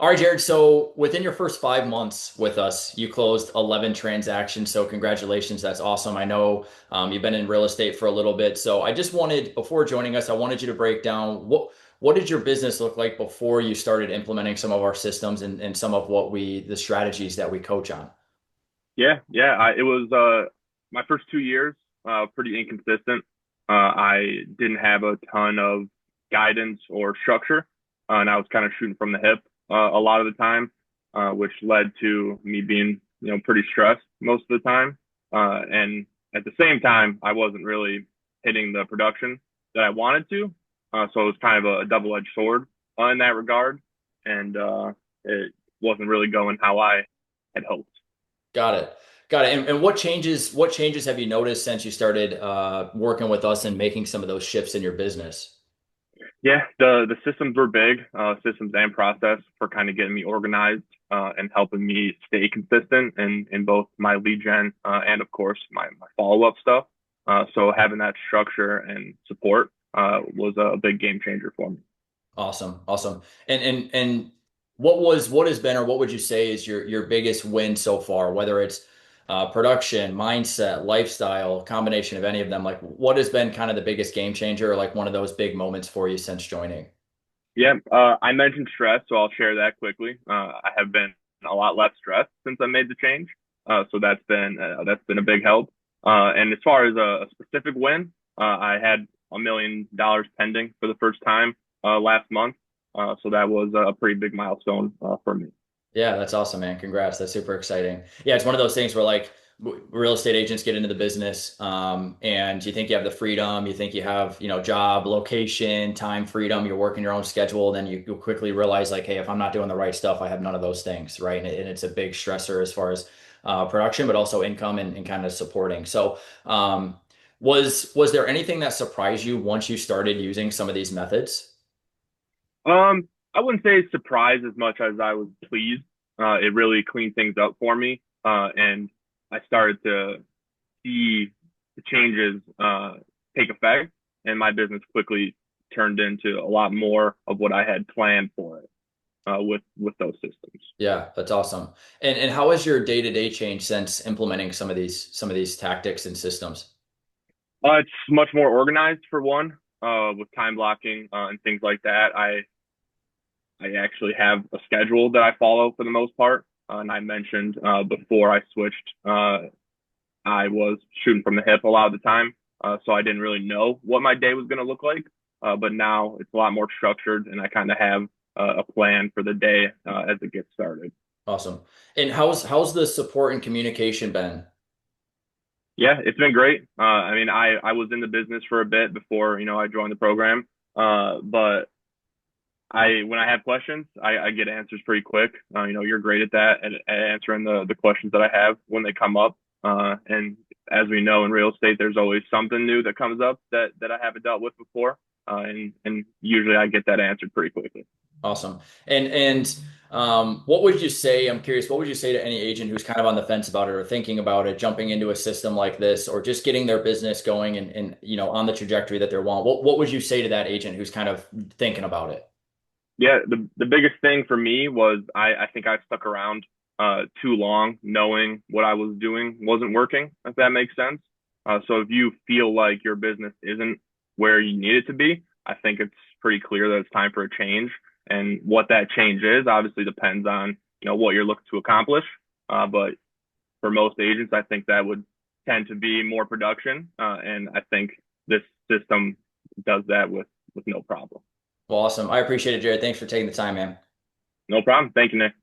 All right, Jared. So within your first 5 months with us, you closed 11 transactions. So congratulations. That's awesome. I know you've been in real estate for a little bit. So I just wanted, before joining us, I wanted you to break down what did your business look like before you started implementing some of our systems and some of the strategies that we coach on. It was my first 2 years, pretty inconsistent. I didn't have a ton of guidance or structure, and I was kind of shooting from the hip a lot of the time, which led to me being, pretty stressed most of the time. And at the same time, I wasn't really hitting the production that I wanted to. So it was kind of a double-edged sword in that regard, and it wasn't really going how I had hoped. Got it. Got it. And what changes have you noticed since you started working with us and making some of those shifts in your business? Yeah, the systems were big, systems and process for kind of getting me organized and helping me stay consistent in both my lead gen and of course my follow-up stuff. So having that structure and support was a big game changer for me. Awesome. Awesome. And what has been or what would you say is your biggest win so far, whether it's production, mindset, lifestyle, combination of any of them? Like what has been kind of the biggest game changer or like one of those big moments for you since joining? Yeah, I mentioned stress, so I'll share that quickly. I have been a lot less stressed since I made the change, so that's been a big help. And as far as a specific win, I had $1 million pending for the first time last month, so that was a pretty big milestone for me. Yeah, that's awesome, man. Congrats. That's super exciting. Yeah, it's one of those things where like real estate agents get into the business, and you think you have the freedom, you think you have, job, location, time freedom, you're working your own schedule, then you quickly realize like, hey, if I'm not doing the right stuff, I have none of those things, right? And it's a big stressor as far as production, but also income and kind of supporting. So, was there anything that surprised you once you started using some of these methods? I wouldn't say surprised as much as I was pleased. It really cleaned things up for me, and I started to see the changes take effect, and my business quickly turned into a lot more of what I had planned for it with those systems. Yeah, that's awesome. And how has your day-to-day changed since implementing some of these tactics and systems? It's much more organized for one, with time blocking and things like that. I actually have a schedule that I follow for the most part, and I mentioned before I switched, I was shooting from the hip a lot of the time, so I didn't really know what my day was going to look like. But now it's a lot more structured, and I kind of have a plan for the day as it gets started. Awesome. And how's the support and communication been? Yeah, it's been great. I mean, I was in the business for a bit before I joined the program, but I when I have questions, I get answers pretty quick. You're great at that at answering the questions that I have when they come up. And as we know in real estate, there's always something new that comes up that I haven't dealt with before. And usually I get that answered pretty quickly. Awesome. And what would you say? I'm curious, what would you say to any agent who's kind of on the fence about it or thinking about it, jumping into a system like this, or just getting their business going and on the trajectory that they want? What would you say to that agent who's kind of thinking about it? Yeah, the biggest thing for me was I think I stuck around too long knowing what I was doing wasn't working, if that makes sense. So if you feel like your business isn't where you need it to be, I think it's pretty clear that it's time for a change. And what that change is obviously depends on what you're looking to accomplish. But for most agents, I think that would tend to be more production, and I think this system does that with no problem. Well, awesome. I appreciate it, Jared. Thanks for taking the time, man. No problem. Thank you, Nick.